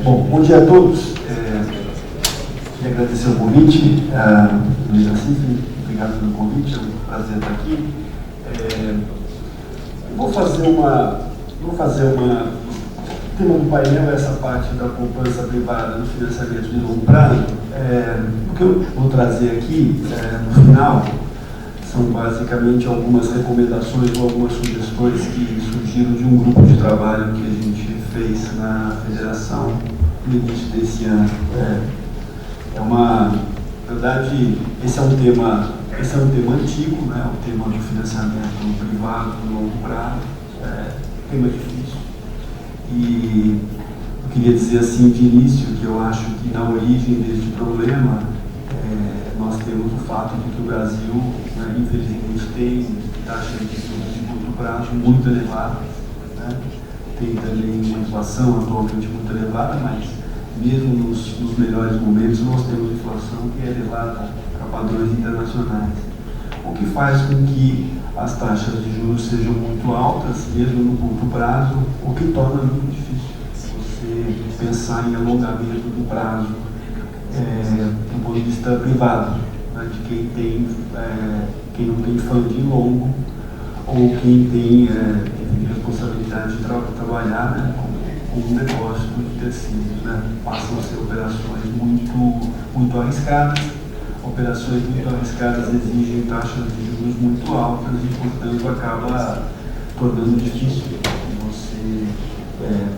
Bom dia a todos. Queria agradecer o convite. Luiz Nassif, obrigado pelo convite, é um prazer estar aqui. Vou fazer uma... O tema do painel é essa parte da poupança privada no financiamento de longo prazo. O que eu vou trazer aqui, no final, são basicamente algumas recomendações ou algumas sugestões que surgiram de um grupo de trabalho que a gente fez na Federação no início desse ano. Na verdade, esse é um tema antigo, né? O tema do financiamento privado no longo prazo, tema difícil. E eu queria dizer assim de início que eu acho que na origem deste problema nós temos o fato de que o Brasil, né, infelizmente, tem taxas de juros de curto prazo muito elevadas, né? Tem também uma inflação atualmente muito elevada, mas mesmo nos melhores momentos nós temos inflação que é elevada para padrões internacionais, o que faz com que as taxas de juros sejam muito altas, mesmo no curto prazo, o que torna muito difícil você pensar em alongamento do prazo do ponto de vista privado, né, de quem não tem funding longo ou quem tem responsabilidade de trabalhar, né, com um negócio de tecidos, né, passam a ser operações muito arriscadas. Operações muito arriscadas exigem taxas de juros muito altas e, portanto, acaba tornando difícil que você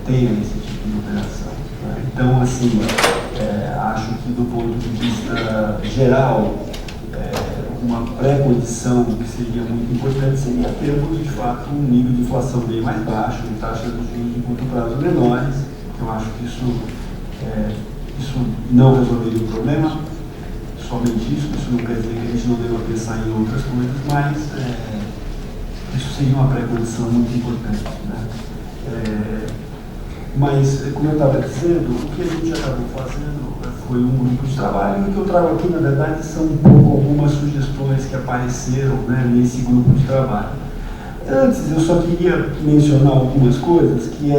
tenha esse tipo de operação, né? Então, assim, acho que do ponto de vista geral, uma pré-condição que seria muito importante seria termos, de fato, um nível de inflação bem mais baixo, de taxas de juros de curto prazo menores. Eu acho que isso não resolveria o problema. Somente isso não quer dizer que a gente não deva pensar em outras coisas, mas isso seria uma pré-condição muito importante, né? Mas, como eu estava dizendo, o que a gente acabou fazendo foi um grupo de trabalho, e o que eu trago aqui, na verdade, são um pouco algumas sugestões que apareceram, né, nesse grupo de trabalho. Antes, eu só queria mencionar algumas coisas, que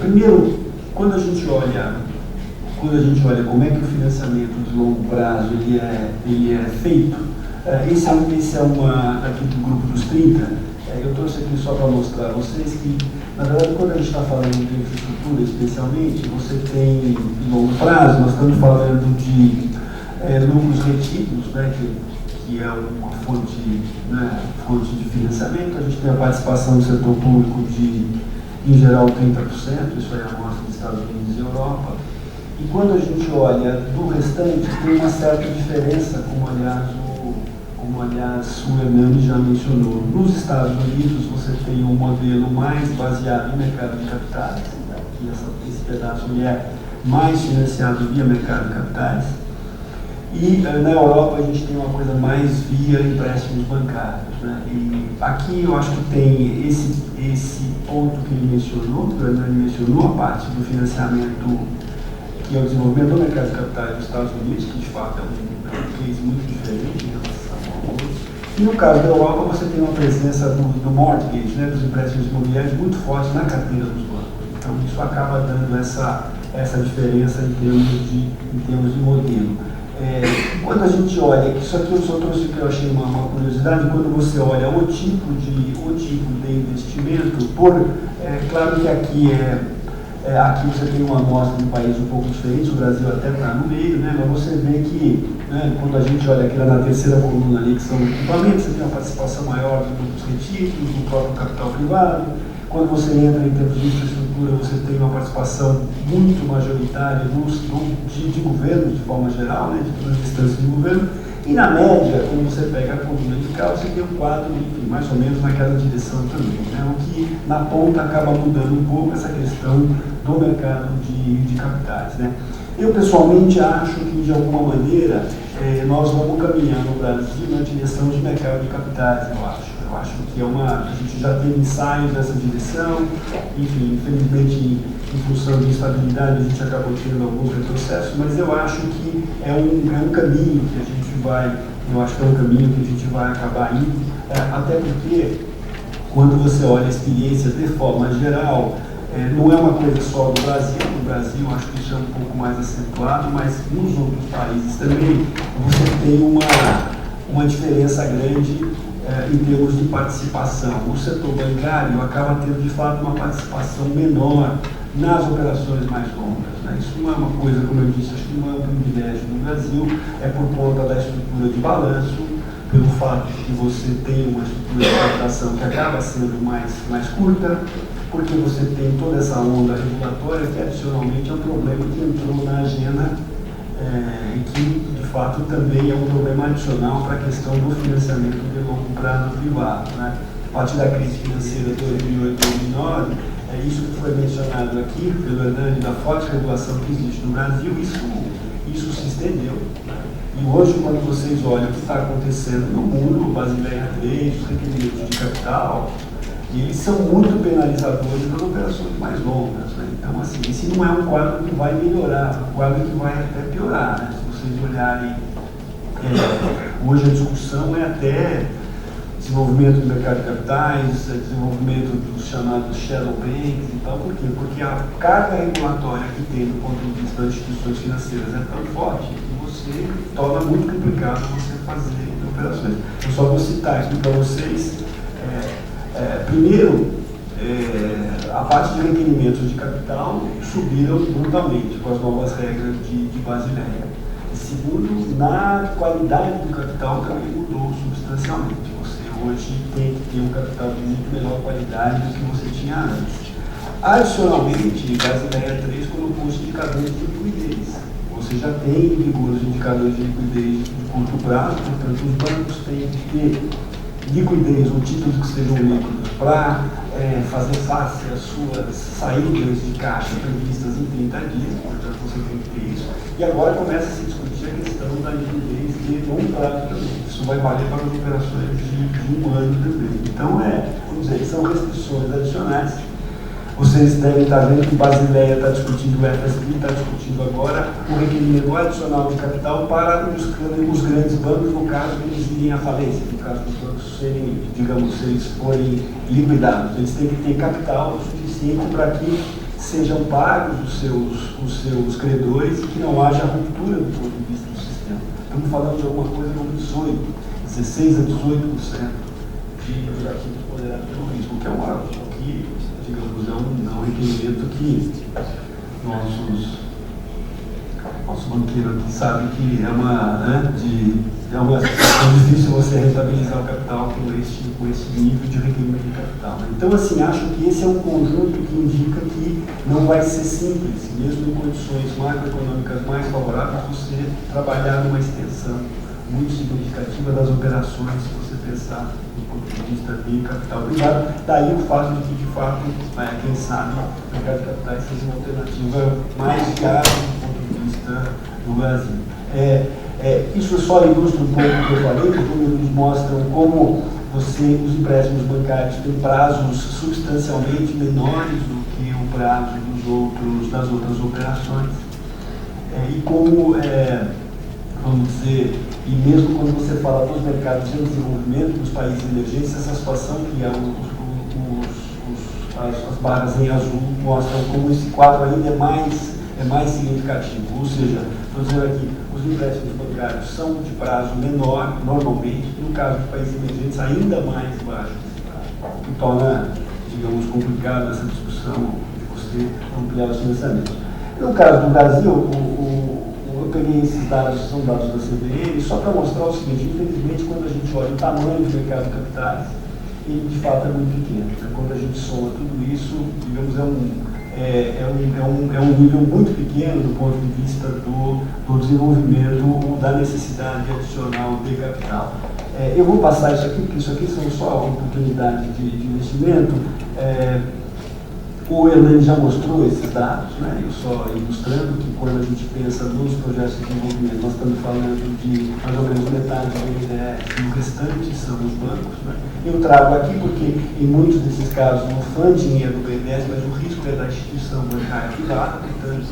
primeiro, quando a gente olha como é que o financiamento de longo prazo ele é feito, esse é aqui do grupo dos 30, eu trouxe aqui só para mostrar a vocês que, na verdade, quando a gente está falando de infraestrutura, especialmente, você tem em longo prazo, nós estamos falando de lucros retidos, né, que é uma fonte de financiamento. A gente tem a participação do setor público em geral, 30%, isso aí é a amostra dos Estados Unidos e Europa. E quando a gente olha do restante, tem uma certa diferença, como aliás o Hernani já mencionou. Nos Estados Unidos, você tem um modelo mais baseado em mercado de capitais, né? Esse pedaço é mais financiado via mercado de capitais. E na Europa a gente tem uma coisa mais via empréstimos bancários, né? E aqui eu acho que tem esse ponto que ele mencionou, que o Hernani mencionou, a parte do financiamento, que é o desenvolvimento do mercado de capitais dos Estados Unidos, que de fato é um case muito diferente em relação ao outro. E no caso da Europa, você tem uma presença do mortgage, né, dos empréstimos imobiliários, muito forte na carteira dos bancos. Então, isso acaba dando essa diferença em termos de modelo. Quando a gente olha, isso aqui eu só trouxe que eu achei uma curiosidade, quando você olha o tipo de investimento, claro que aqui aqui você tem uma amostra de um país um pouco diferente, o Brasil até está no meio, né? Mas você vê que, né, quando a gente olha aqui na terceira coluna ali, que são equipamentos, você tem uma participação maior dos grupos retidos, do próprio capital privado. Quando você entra em termos de infraestrutura, você tem uma participação muito majoritária de governo, de forma geral, né, de todas as instâncias de governo. E na média, quando você pega a coluna de cá, você tem um quadro, enfim, mais ou menos naquela direção também, né? O que na ponta acaba mudando um pouco essa questão do mercado de capitais, né? Eu pessoalmente acho que, de alguma maneira, nós vamos caminhar no Brasil na direção de mercado de capitais, eu acho. Eu acho que a gente já teve ensaios nessa direção, enfim, infelizmente, em função de instabilidade, a gente acabou tendo alguns retrocessos, mas eu acho que é um caminho que a gente vai acabar indo, até porque, quando você olha a experiência de forma geral, Não é uma coisa só do Brasil. No Brasil, acho que isso é um pouco mais acentuado, mas nos outros países também você tem uma diferença grande em termos de participação. O setor bancário acaba tendo, de fato, uma participação menor nas operações mais longas, né? Isso não é uma coisa, como eu disse, acho que não é um privilégio no Brasil, é por conta da estrutura de balanço, pelo fato de que você tem uma estrutura de captação que acaba sendo mais curta, porque você tem toda essa onda regulatória que adicionalmente é um problema que entrou na agenda e que de fato também é um problema adicional para a questão do financiamento de longo prazo privado, né? A partir da crise financeira de 2008 e 2009, isso que foi mencionado aqui pelo Hernani, da forte regulação que existe no Brasil, isso se estendeu. E hoje, quando vocês olham o que está acontecendo no mundo, o Basileia 3, os requerimentos de capital, eles são muito penalizadores das operações mais longas, né? Então, assim, esse não é um quadro que vai melhorar, é um quadro que vai até piorar, né? Se vocês olharem, hoje a discussão é até desenvolvimento do mercado de capitais, desenvolvimento dos chamados shadow banks e tal. Por quê? Porque a carga regulatória que tem do ponto de vista das instituições financeiras é tão forte que você torna muito complicado você fazer operações. Eu só vou citar aqui para vocês, primeiro, a parte de requerimentos de capital subiram brutalmente com as novas regras de Basileia. E segundo, na qualidade do capital também mudou substancialmente. Hoje tem que ter um capital de muito melhor qualidade do que você tinha antes. Adicionalmente, Basileia 3 colocou os indicadores de liquidez. Você já tem em vigor os indicadores de liquidez de curto prazo, portanto, os bancos têm que ter liquidez ou títulos que sejam líquidos para fazer face às suas saídas de caixa previstas em 30 dias, portanto, você tem que ter isso. E agora começa a se discutir a questão da liquidez de longo prazo também. Isso vai valer para as operações de um ano também. Então, vamos dizer, são restrições adicionais. Vocês devem estar vendo que Basileia está discutindo, o FSB está discutindo agora o requerimento adicional de capital para os grandes bancos, no caso de eles irem à falência, no caso dos bancos serem, digamos, se eles forem liquidados. Eles têm que ter capital o suficiente para que sejam pagos os seus credores e que não haja ruptura do ponto de vista do sistema. Estamos falando de alguma coisa como 16 a 18% de ativos ponderados pelo risco, que é uma que, digamos, é um requerimento que nosso banqueiro aqui sabe que é uma situação difícil você rentabilizar o capital com esse nível de requerimento de capital. Então, assim, acho que esse é um conjunto que indica que não vai ser simples, mesmo em condições macroeconômicas mais favoráveis, você trabalhar numa extensão muito significativa das operações, se você pensar do ponto de vista de capital privado. Daí o fato de que, de fato, quem sabe, o mercado de capitais seja uma alternativa mais viável do ponto de vista do Brasil. Isso só ilustra um pouco o que eu falei, que os números mostram como os empréstimos bancários têm prazos substancialmente menores do que o prazo das outras operações. E como, vamos dizer, e mesmo quando você fala dos mercados em desenvolvimento, dos países emergentes, essa situação que as barras em azul mostram como esse quadro ainda é mais significativo. Ou seja, estou dizendo aqui, os empréstimos bancários são de prazo menor, normalmente, e no caso dos países emergentes, ainda mais baixo, o que torna, digamos, complicada essa discussão de você ampliar os financiamentos. No caso do Brasil, eu peguei esses dados, são dados da CVM, só para mostrar o seguinte: infelizmente, quando a gente olha o tamanho do mercado de capitais, ele de fato é muito pequeno. Quando a gente soma tudo isso, digamos, é um nível muito pequeno do ponto de vista do desenvolvimento ou da necessidade adicional de capital. Eu vou passar isso aqui, porque isso aqui são só oportunidades de investimento. O Hernani já mostrou esses dados, né? Eu só ilustrando que quando a gente pensa nos projetos de desenvolvimento, nós estamos falando de mais ou menos metade do BNDES e o restante são os bancos, né? Eu trago aqui porque em muitos desses casos o funding é do BNDES, mas o risco é da instituição bancária privada, portanto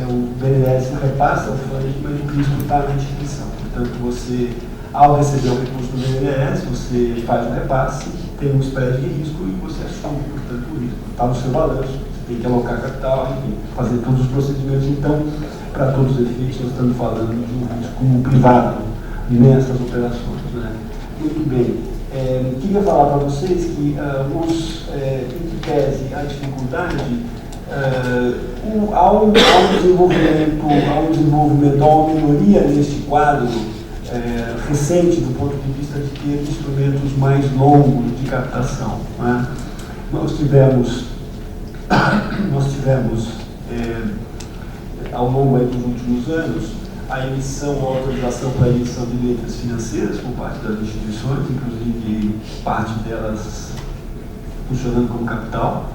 o BNDES repassa o funding, mas o risco está na instituição. Portanto, você, ao receber o recurso do BNDES, você faz o repasse tem um spread de risco e você assume, portanto, o risco. Está no seu balanço, você tem que alocar capital, enfim, fazer todos os procedimentos. Então, para todos os efeitos, nós estamos falando de um risco privado nessas operações. Né? Muito bem. Queria falar para vocês que, em que pese a dificuldade, há um desenvolvimento, há uma minoria neste quadro recente do ponto de vista de ter instrumentos mais longos de captação. Né? Nós tivemos ao longo dos últimos anos a autorização para a emissão de letras financeiras por parte das instituições, inclusive parte delas funcionando como capital.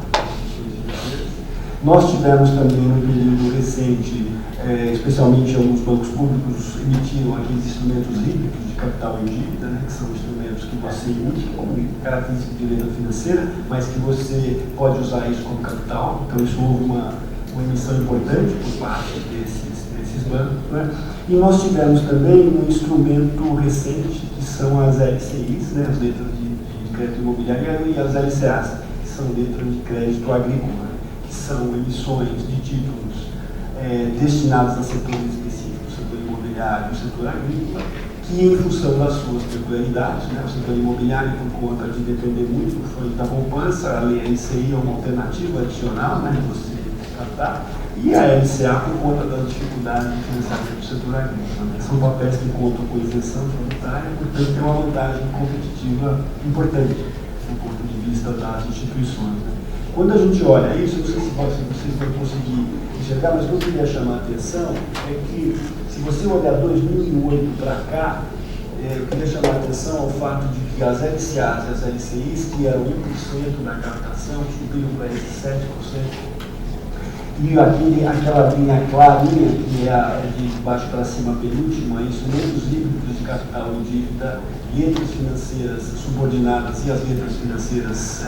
Nós tivemos também, no período recente, especialmente alguns bancos públicos emitiram aqueles instrumentos híbridos de capital em dívida, né, que são instrumentos que você emite como característica de letra financeira, mas que você pode usar isso como capital. Então, isso houve uma emissão importante por parte desses bancos. Né? E nós tivemos também um instrumento recente, que são as LCIs, né, as letras de crédito imobiliário, e as LCAs, que são letras de crédito agrícola, que são emissões de títulos destinados a setores específicos, o setor imobiliário e o setor agrícola, que em função das suas peculiaridades, né, o setor imobiliário, por conta de depender muito do fundo da poupança, a lei LCI é uma alternativa adicional, né, de você captar, e a LCA por conta das dificuldades de financiamento do setor agrícola. Né? São papéis que contam com isenção tributária, portanto tem uma vantagem competitiva importante do ponto de vista das instituições. Né? Quando a gente olha isso, não sei se vocês vão conseguir enxergar, mas o que eu queria chamar a atenção é que, se você olhar 2008 para cá, eu queria chamar a atenção ao fato de que as LCAs e as LCIs, que eram 1% da captação, subiram para esses 7%. E aquela linha clarinha, que é de baixo para cima, a penúltima, instrumentos híbridos de capital e dívida, letras financeiras subordinadas e as letras financeiras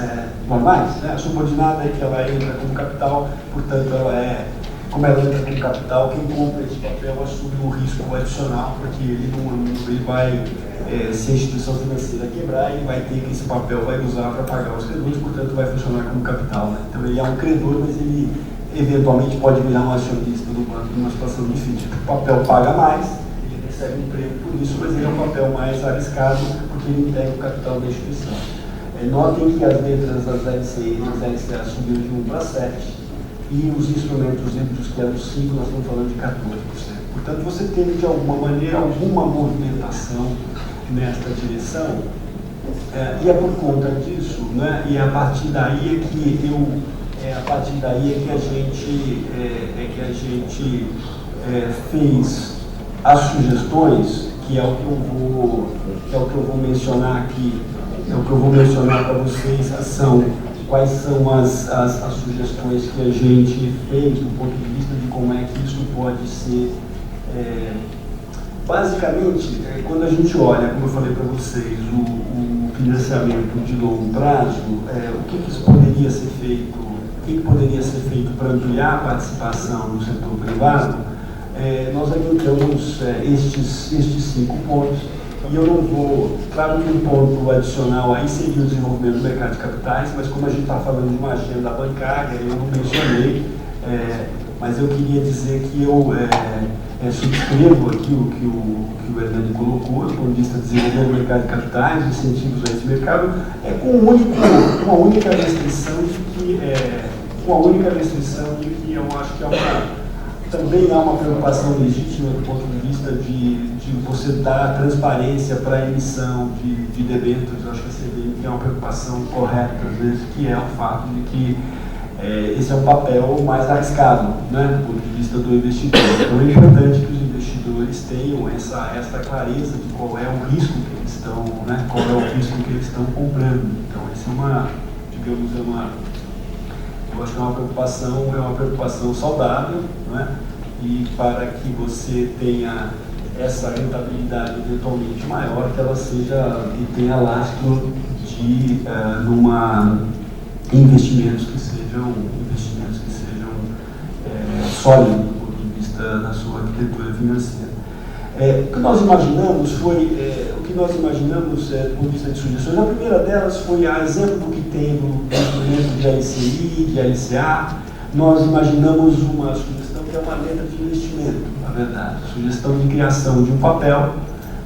normais. Né? A subordinada é que ela entra como capital, portanto, como ela entra como capital, quem compra esse papel assume um risco adicional, porque ele vai, se a instituição financeira quebrar, ele vai ter que esse papel vai usar para pagar os credores, portanto, vai funcionar como capital. Né? Então, ele é um credor, mas ele eventualmente pode virar um acionista do banco numa situação difícil. O papel paga mais, ele recebe um prêmio por isso, mas ele é um papel mais arriscado porque ele integra o capital da instituição. Notem que as letras das LCI e das LCA subiram de 1 para 7 e os instrumentos híbridos que eram 5, nós estamos falando de 14%. Portanto, você teve de alguma maneira alguma movimentação nesta direção e é por conta disso, né, e a partir daí a gente fez as sugestões, que é o que eu vou mencionar aqui, para vocês, quais são as sugestões que a gente fez do ponto de vista de como é que isso pode ser. Basicamente, quando a gente olha, como eu falei para vocês, o financiamento de longo prazo, o que isso poderia ser feito? O que poderia ser feito para ampliar a participação do setor privado? Nós elencamos estes 5 pontos, e eu não vou, claro que um ponto adicional aí seria o desenvolvimento do mercado de capitais, mas como a gente está falando de uma agenda bancária, eu não mencionei, mas eu queria dizer que eu subscrevo aqui o que o Hernani colocou, do ponto de vista de desenvolvimento do mercado de capitais, incentivos a esse mercado, com uma única restrição de que eu acho que também há uma preocupação legítima do ponto de vista de você dar transparência para a emissão de debêntures. Eu acho que a CVM tem uma preocupação correta, às vezes, que é o fato de que esse é um papel mais arriscado, né, do ponto de vista do investidor. Então é importante que os investidores tenham essa clareza de qual é o risco que eles estão, né, qual é o risco que eles estão comprando. Então essa eu acho que é uma preocupação saudável, né, e para que você tenha essa rentabilidade eventualmente maior, que ela seja e tenha lastro de investimentos que sejam sólidos do ponto de vista da sua arquitetura financeira. O que nós imaginamos foi, o que que nós imaginamos do ponto de vista de sugestões. A primeira delas foi a exemplo do que tem no instrumento de LCI, de LCA. Nós imaginamos uma sugestão que é uma letra de investimento, na verdade. Sugestão de criação de um papel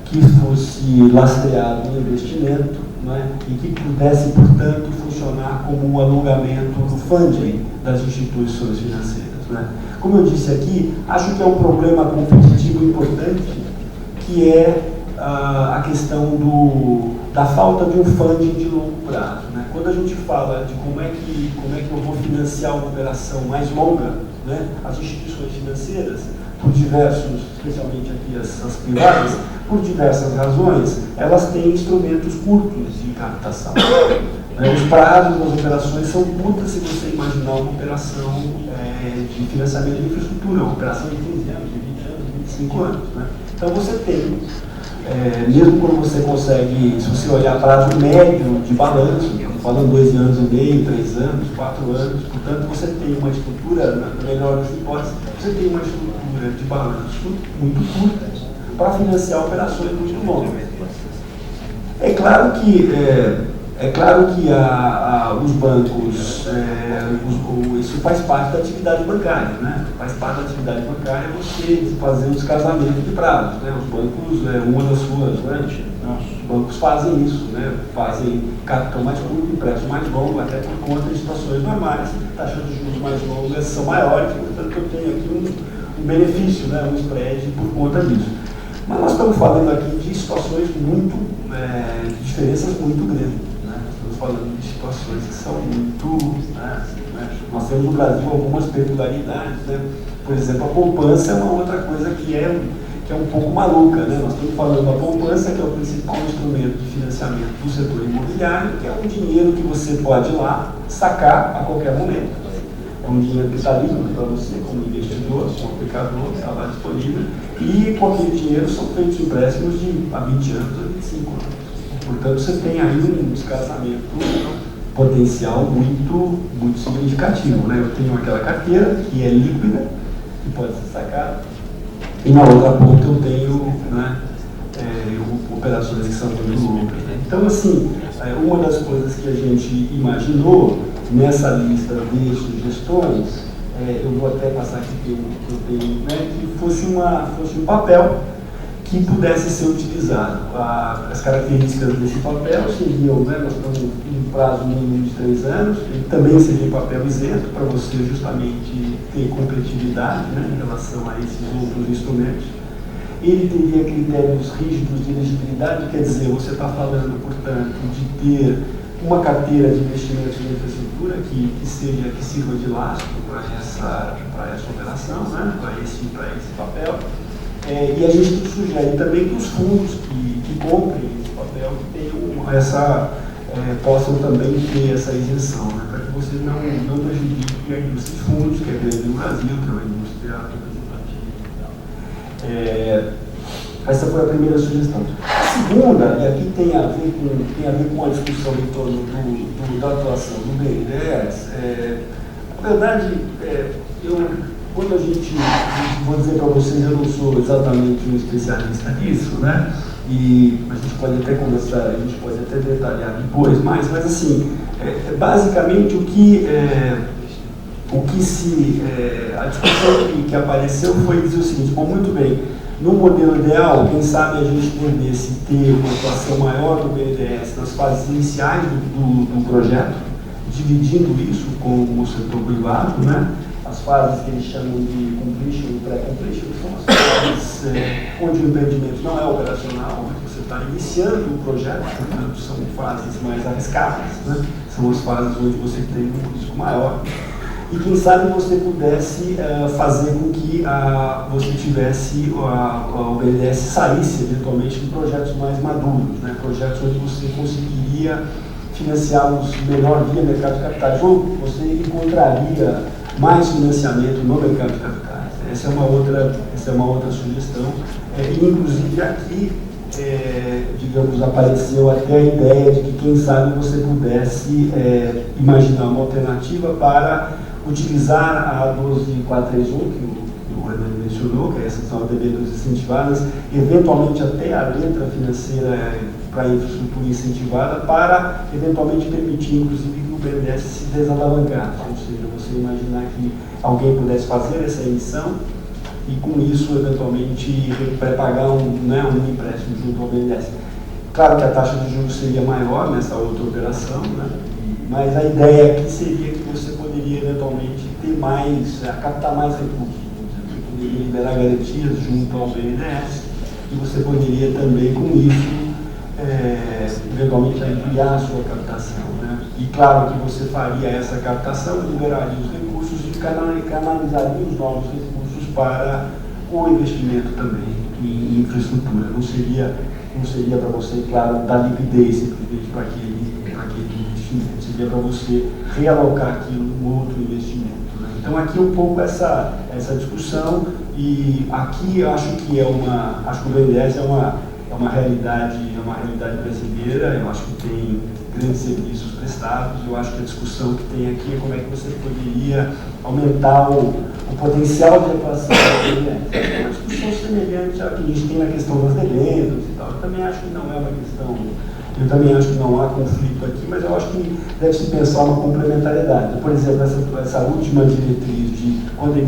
que fosse lastreado em investimento, né, e que pudesse, portanto, funcionar como um alongamento do funding das instituições financeiras. Né. Como eu disse aqui, acho que é um problema competitivo importante, que é a questão da falta de um funding de longo prazo. Né. Quando a gente fala de como é que eu vou financiar uma operação mais longa, né, as instituições financeiras, por diversos, especialmente aqui as privadas, por diversas razões, elas têm instrumentos curtos de captação. Os prazos das operações são curtas se você imaginar uma operação de financiamento de infraestrutura, uma operação de 15 anos, de 20 anos, de 25 anos. Né? Então você tem, mesmo quando você consegue, se você olhar prazo médio de balanço, falando 2 anos e meio, 3 anos, 4 anos, portanto você tem uma estrutura, na melhor das hipóteses, você tem uma estrutura de balanço muito curta para financiar operações muito longas. É claro que os bancos, isso faz parte da atividade bancária, né? Faz parte da atividade bancária você fazer um descasamento de prazos, né? Os bancos, uma das suas, né? Os bancos fazem isso, né? Fazem captam mais curto, empréstimo mais longo, até por conta de situações normais, taxas de juros mais longas são maiores, portanto eu tenho aqui um benefício, né? Um spread por conta disso. Mas nós estamos falando aqui de situações de diferenças muito grandes. Né? Estamos falando de situações que são muito... Nós temos no Brasil algumas peculiaridades. Né? Por exemplo, a poupança é uma outra coisa que é um pouco maluca. Né? Nós estamos falando da poupança, que é o principal instrumento de financiamento do setor imobiliário, que é um dinheiro que você pode ir lá sacar a qualquer momento. É um dinheiro que está livre para você, como investidor, como aplicador, está lá disponível, e com aquele dinheiro são feitos empréstimos de há 20 anos a 25 anos. Portanto, você tem aí um descasamento potencial muito significativo. Né? Eu tenho aquela carteira que é líquida, que pode ser sacada, e na outra ponta eu tenho operações que são muito longas. Né? Então, assim, uma das coisas que a gente imaginou nessa lista de sugestões, eu vou até passar aqui que eu tenho, né, que fosse um papel que pudesse ser utilizado. As características desse papel seriam, né, nós estamos em prazo mínimo de 3 anos, ele também seria papel isento para você justamente ter competitividade, né, em relação a esses outros instrumentos. Ele teria critérios rígidos de elegibilidade, quer dizer, você está falando, portanto, de ter uma carteira de investimentos em infraestrutura que sirva de lastro para essa operação, né? para esse papel. E a gente sugere também que os fundos que comprem esse papel possam também ter essa isenção, né? Para que você não prejudique a indústria de fundos, que é grande no Brasil, que é uma indústria representativa. Essa foi a primeira sugestão. A segunda, e aqui tem a ver com a discussão em torno da atuação do BNDES, na verdade, quando vou dizer para vocês, eu não sou exatamente um especialista nisso, né? E a gente pode até conversar, a gente pode até detalhar depois, mas assim, basicamente a discussão que apareceu foi dizer o seguinte: bom, muito bem, no modelo ideal, quem sabe a gente tendesse a ter uma atuação maior do BNDES nas fases iniciais do projeto, dividindo isso com o setor privado, né? As fases que eles chamam de completion e pré-completion são as fases onde o empreendimento não é operacional, onde você está iniciando o projeto, portanto são fases mais arriscadas, né? São as fases onde você tem um risco maior. E quem sabe você pudesse fazer com que você tivesse, o BNDES saísse eventualmente de projetos mais maduros, né? Projetos onde você conseguiria financiá-los melhor via mercado de capitais, ou você encontraria mais financiamento no mercado de capitais. Essa é uma outra sugestão. Inclusive aqui, digamos, apareceu até a ideia de que quem sabe você pudesse imaginar uma alternativa para utilizar a 12431, que o o Renan mencionou, que essas são as debêntures incentivadas, eventualmente até a letra financeira para a infraestrutura incentivada, para eventualmente permitir, inclusive, que o BNDES se desalavancasse. Ou seja, você imaginar que alguém pudesse fazer essa emissão e, com isso, eventualmente, pagar um empréstimo junto ao BNDES. Claro que a taxa de juros seria maior nessa outra operação, né? Mas a ideia aqui seria que você poderia, eventualmente, ter mais, captar mais recursos. Você poderia liberar garantias junto ao BNDES e você poderia também, com isso, eventualmente ampliar a sua captação, né? E claro que você faria essa captação, liberaria os recursos e canalizaria os novos recursos para o investimento também em infraestrutura. Não seria para você, claro, dar liquidez simplesmente para aquele investimento, seria para você realocar aquilo em outro investimento, né? Então aqui um pouco essa discussão, e aqui eu acho que acho que o BNDES é uma realidade brasileira. Eu acho que tem grandes serviços prestados. Eu acho que a discussão que tem aqui é como é que você poderia aumentar o potencial de atuação do BNDES. É uma discussão semelhante à que a gente tem na questão das debêntures e tal. Eu também acho que não é uma questão, eu também acho que não há conflito aqui, mas eu acho que deve-se pensar uma complementariedade. Por exemplo, essa última diretriz de quando o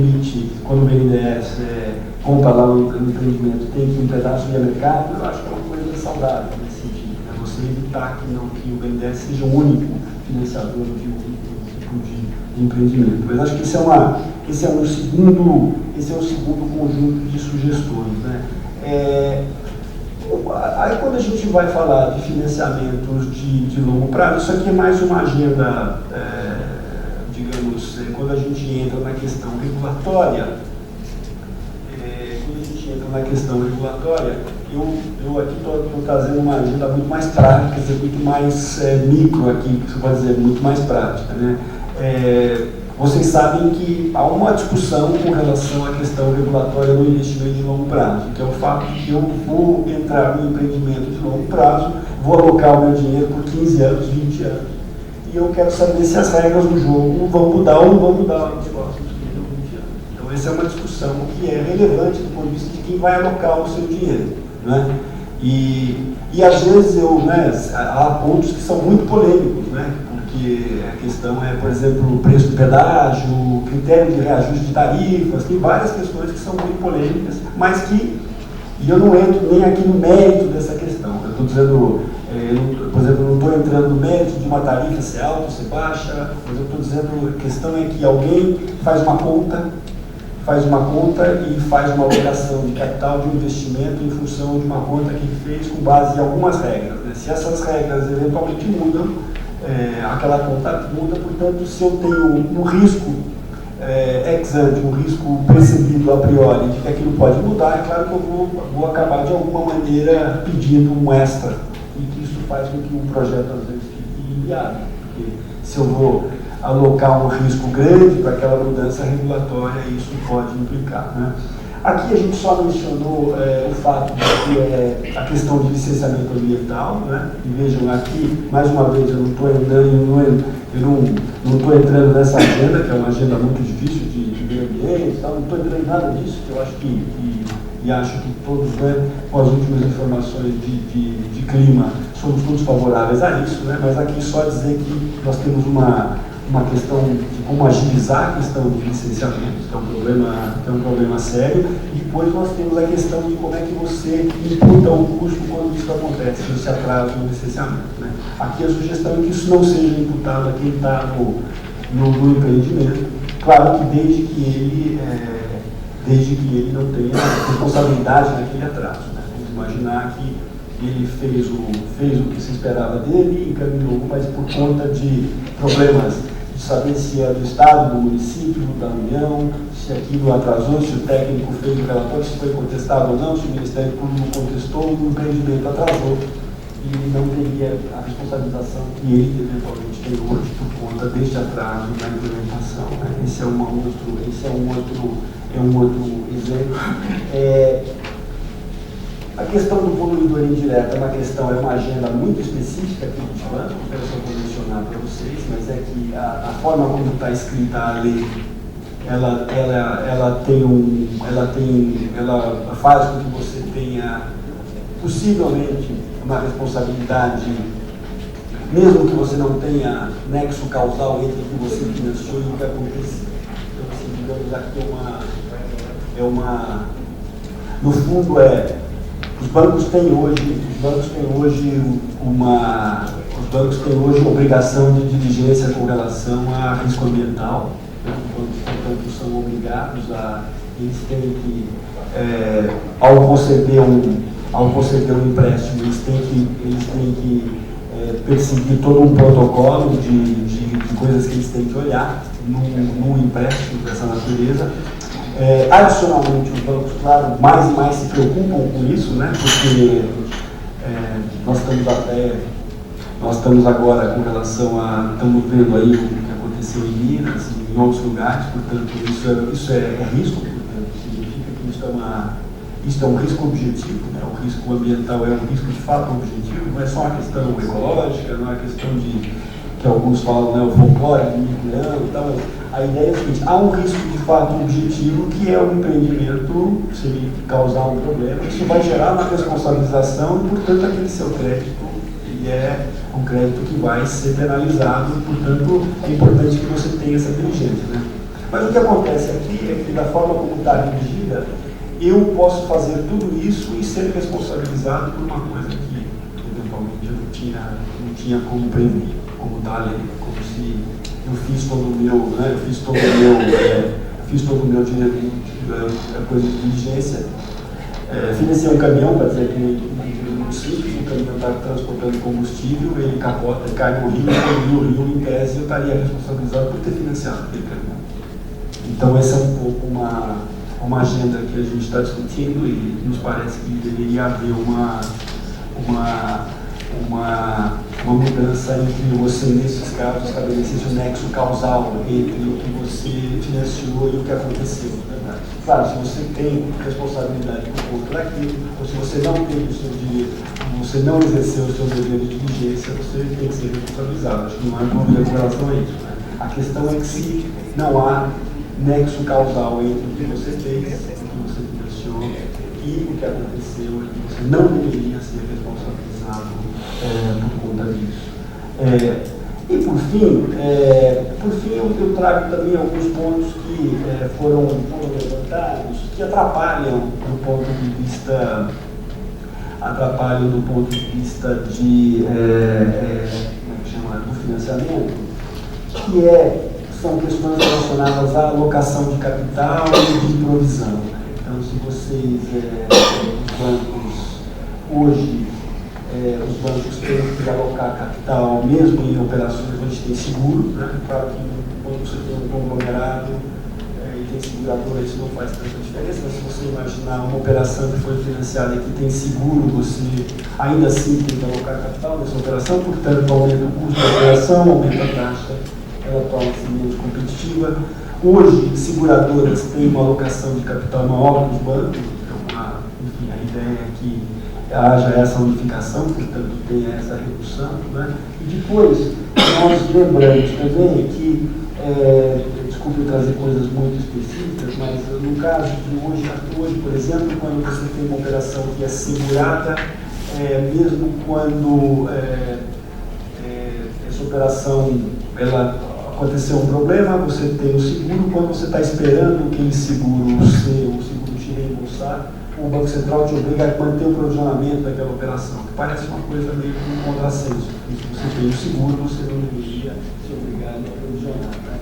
BNDES compra lá no empreendimento, tem que um pedaço via mercado, eu acho que é uma coisa saudável nesse sentido. É você evitar que o BNDES seja o único financiador de um tipo de empreendimento. Mas acho que esse é um segundo conjunto de sugestões, né? Aí quando a gente vai falar de financiamentos de longo prazo, isso aqui é mais uma agenda, digamos, quando a gente entra na questão regulatória, eu aqui estou trazendo uma agenda muito mais prática, quer dizer, muito mais micro aqui, que você pode dizer, muito mais prática, né? Vocês sabem que há uma discussão com relação à questão regulatória do investimento de longo prazo, que é o fato de que eu vou entrar no empreendimento de longo prazo, vou alocar o meu dinheiro por 15 anos, 20 anos, e eu quero saber se as regras do jogo vão mudar ou não vão mudar nos próximos 15 ou 20 anos. Então essa é uma discussão que é relevante do ponto de vista de quem vai alocar o seu dinheiro, né? E às vezes há pontos que são muito polêmicos, né? Porque a questão é, por exemplo, o preço do pedágio, o critério de reajuste de tarifas, tem várias questões que são muito polêmicas, mas que, e eu não entro nem aqui no mérito dessa questão. Eu estou dizendo, por exemplo, eu não estou entrando no mérito de uma tarifa ser alta ou ser baixa, mas eu estou dizendo, a questão é que alguém faz uma conta e faz uma alocação de capital de um investimento em função de uma conta que ele fez com base em algumas regras, né? Se essas regras eventualmente mudam, aquela conta muda. Portanto, se eu tenho um risco ex ante, um risco percebido a priori de que aquilo pode mudar, é claro que eu vou acabar de alguma maneira pedindo um extra, e que isso faz com que o projeto às vezes fique inviável, porque se eu vou alocar um risco grande para aquela mudança regulatória, isso pode implicar, né? Aqui a gente só mencionou o fato de que a questão de licenciamento ambiental, né? E vejam aqui, mais uma vez, eu não estou entrando nessa agenda, que é uma agenda muito difícil de meio ambiente, não estou entrando em nada disso, que eu acho e acho que todos, né, com as últimas informações de clima, somos todos favoráveis a isso, né? Mas aqui só dizer que nós temos uma questão de como agilizar a questão de licenciamento, que é um problema sério, e depois nós temos a questão de como é que você imputa o custo quando isso acontece, esse atraso no licenciamento, né? Aqui a sugestão é que isso não seja imputado a quem está no empreendimento, claro que desde que ele não tenha responsabilidade naquele atraso, né? Vamos imaginar que ele fez o que se esperava dele, encaminhou, mas por conta de problemas de saber se é do Estado, do município, da União, se aquilo atrasou, se o técnico fez o relatório, se foi contestado ou não, se o Ministério Público contestou, o empreendimento atrasou, e não teria a responsabilização que ele eventualmente tem hoje por conta deste atraso na implementação, né? Esse é um outro exemplo. A questão do poluidor indireto é uma agenda muito específica aqui do Vigilante, que eu só vou mencionar para vocês, mas é que a forma como está escrita a lei ela faz com que você tenha possivelmente uma responsabilidade, mesmo que você não tenha nexo causal entre o que você financiou e o que aconteceu. Então, assim, digamos, aqui no fundo os bancos têm hoje uma obrigação de diligência com relação a risco ambiental. Portanto, são obrigados eles têm que, ao conceder um empréstimo, eles têm que perseguir todo um protocolo de coisas que eles têm que olhar num empréstimo dessa natureza. Adicionalmente, os bancos, claro, mais e mais se preocupam com isso, né? Porque nós estamos agora com relação estamos vendo aí o que aconteceu em Minas e em outros lugares, portanto, isso é risco, portanto, significa que isso é um risco objetivo, né? O risco ambiental é um risco de fato objetivo, não é só uma questão ecológica, não é uma questão que alguns falam, né, o folclore, migrando e tal, mas a ideia é a seguinte: há um risco de fato objetivo que é o empreendimento, se ele causar um problema, isso vai gerar uma responsabilização e, portanto, aquele seu crédito é um crédito que vai ser penalizado, portanto, é importante que você tenha essa diligência, né? Mas o que acontece aqui é que, da forma como está dirigida, eu posso fazer tudo isso e ser responsabilizado por uma coisa que, eventualmente, eu não tinha como prever, como está a lei, como se eu fiz todo o meu, né, coisa de diligência, financiei um caminhão, para dizer que simples, o caminhão está transportando combustível, ele capota, cai no rio, e no rio, em tese, eu estaria responsabilizado por ter financiado aquele caminhão. Então, essa é um pouco uma agenda que a gente está discutindo e nos parece que deveria haver uma mudança entre você, nesses casos, estabelecer o nexo causal entre o que você financiou e o que aconteceu, verdade? Claro, se você tem responsabilidade por conta daquilo, ou se você não tem o seu direito, você não exerceu o seu dever de diligência, você tem que ser responsabilizado. Acho que não há dúvida com relação a isso, né? A questão é que se não há nexo causal entre o que você fez, o que você financiou e o que aconteceu, e você não deveria ser responsabilizado por conta disso. E por fim, eu trago também alguns pontos que foram levantados, que atrapalham do ponto de vista de do financiamento, que são questões relacionadas à alocação de capital e de provisão. Então, se vocês, os bancos, hoje, os bancos têm que alocar capital, mesmo em operações onde tem seguro, né? Claro que quando você tem um conglomerado e tem seguradora, isso não faz tanta diferença, mas se você imaginar uma operação que foi financiada e que tem seguro, você ainda assim tem que alocar capital nessa operação, portanto, aumenta o custo da operação, aumenta a taxa, ela torna-se menos competitiva. Hoje, seguradoras têm uma alocação de capital maior que os bancos, então, enfim, a ideia é que haja essa unificação, portanto, tenha essa redução, né? E depois, nós lembramos também que, desculpe trazer coisas muito específicas, mas no caso de hoje, por exemplo, quando você tem uma operação que é segurada, mesmo quando essa operação aconteceu um problema, você tem o seguro, quando você está esperando que o seguro te reembolsar, o Banco Central te obriga a manter o provisionamento daquela operação, que parece uma coisa meio que um contrassenso, porque se você tem o seguro, você não deveria ser obrigado a provisionar. Né?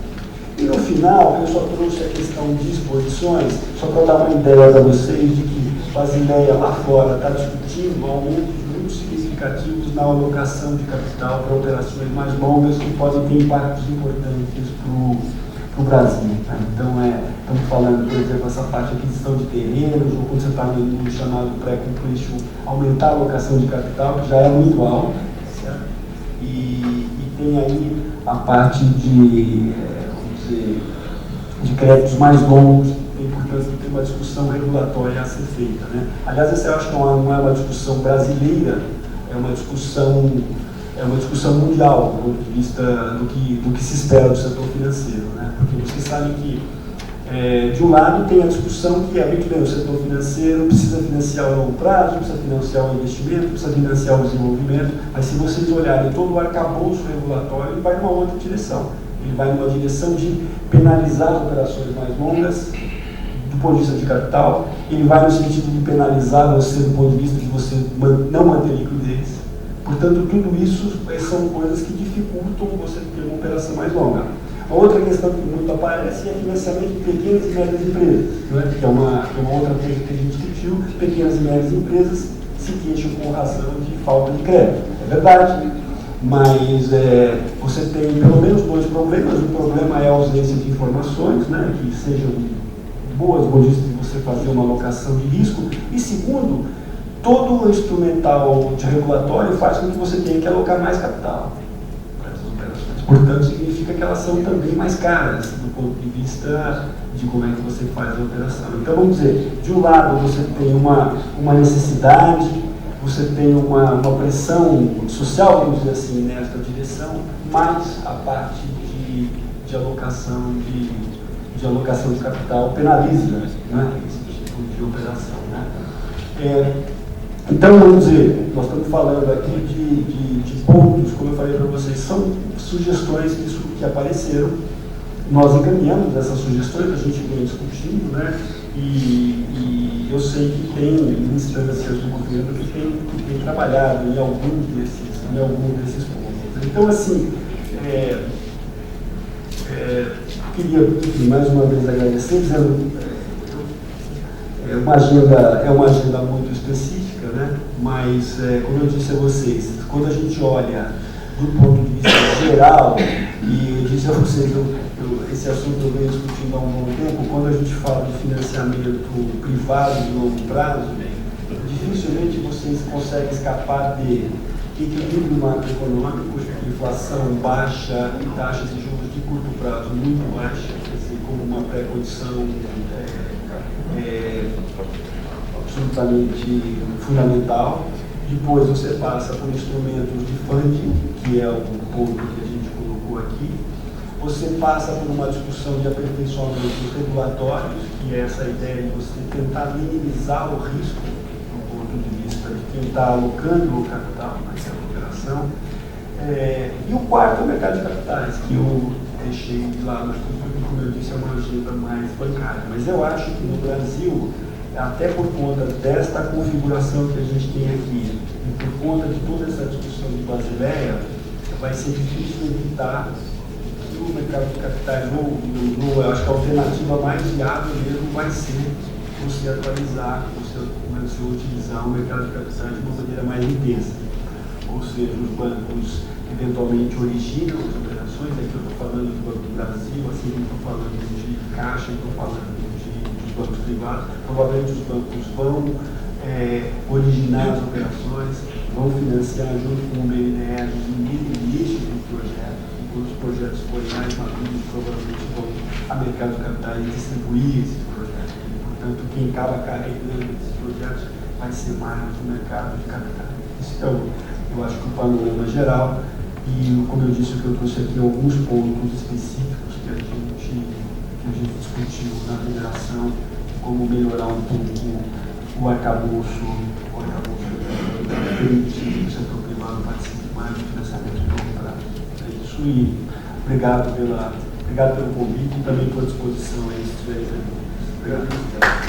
E no final, eu só trouxe a questão de exposições, só para dar uma ideia para vocês de que Basileia lá fora está discutindo aumentos muito significativos na alocação de capital para operações mais longas que podem ter impactos importantes para o Brasil. Tá? Então, estamos falando, por exemplo, essa parte de aquisição de terrenos, ou quando você está no chamado pré-completion, aumentar a alocação de capital, que já é muito alta, certo? E tem aí a parte de créditos mais longos, e, portanto, tem uma discussão regulatória a ser feita. Né? Aliás, essa eu acho que não é uma discussão brasileira, é uma discussão mundial, do ponto de vista do que se espera do setor financeiro. Né? Porque vocês sabem que De um lado tem a discussão que é muito bem, o setor financeiro precisa financiar o longo prazo, precisa financiar o investimento, precisa financiar o desenvolvimento, mas se vocês olharem todo o arcabouço regulatório, ele vai numa outra direção. Ele vai numa direção de penalizar as operações mais longas, do ponto de vista de capital, ele vai no sentido de penalizar você do ponto de vista de você não manter liquidez. Portanto, tudo isso são coisas que dificultam você ter uma operação mais longa. A outra questão que muito aparece é financiamento de pequenas e médias empresas, né? Que é uma outra coisa que a gente discutiu. Pequenas e médias empresas se queixam com razão de falta de crédito. É verdade, mas você tem pelo menos dois problemas. O problema é a ausência de informações, né? Que sejam boas, do ponto de vista de você fazer uma alocação de risco. E segundo, todo o instrumental de regulatório faz com que você tenha que alocar mais capital para essas operações. Portanto, significa que elas são também mais caras do ponto de vista de como é que você faz a operação. Então, vamos dizer, de um lado você tem uma necessidade, você tem uma pressão social, vamos dizer assim, nesta direção, mais a parte de alocação de capital penaliza, né, esse tipo de operação. Né? Então, vamos dizer, nós estamos falando aqui de pontos, como eu falei para vocês, são sugestões que apareceram. Nós encaminhamos essas sugestões, a gente vem discutindo, né? E eu sei que tem instâncias do governo que tem trabalhado em algum desses pontos. Então, assim, queria, enfim, mais uma vez agradecer, dizendo, é uma agenda muito específica, né? Mas, como eu disse a vocês, quando a gente olha do ponto de vista geral, e eu disse a vocês, esse assunto eu venho discutindo há um bom tempo, quando a gente fala de financiamento privado de longo prazo, dificilmente vocês conseguem escapar de equilíbrio macroeconômico, inflação baixa e taxas de juros de curto prazo muito baixas, assim, como uma pré-condição absolutamente fundamental. Depois você passa por instrumentos de funding, que é o ponto que a gente colocou aqui. Você passa por uma discussão de aperfeiçoamento regulatórios, que é essa ideia de você tentar minimizar o risco, do ponto de vista de quem está alocando o capital naquela operação. E o quarto é o mercado de capitais, que eu deixei de lado, porque, como eu disse, é uma agenda mais bancária. Mas eu acho que no Brasil, até por conta desta configuração que a gente tem aqui, e por conta de toda essa discussão de Basileia, vai ser difícil evitar que o mercado de capitais, eu acho que a alternativa mais viável mesmo vai ser você atualizar, você utilizar o mercado de capitais de uma maneira mais intensa. Ou seja, os bancos eventualmente originam as operações, aqui eu estou falando do Banco do Brasil, assim como estou falando de Caixa, estou falando dos bancos privados. Provavelmente os bancos vão originar as operações, vão financiar junto com o BNDES os limites do projeto, e quando os projetos forem mais maduros, provavelmente vão a mercado de capitais distribuir esses projetos. Portanto, quem acaba carregando esses projetos vai ser mais o mercado de capitais. Então, eu acho que o panorama geral, e como eu disse, o que eu trouxe aqui alguns pontos específicos que a gente discutiu na federação, como melhorar um pouco o arcabouço permitindo que o setor privado participe mais do financiamento de longo prazo. É isso, e obrigado pelo convite e também pela disposição aí, se tiver. Obrigado.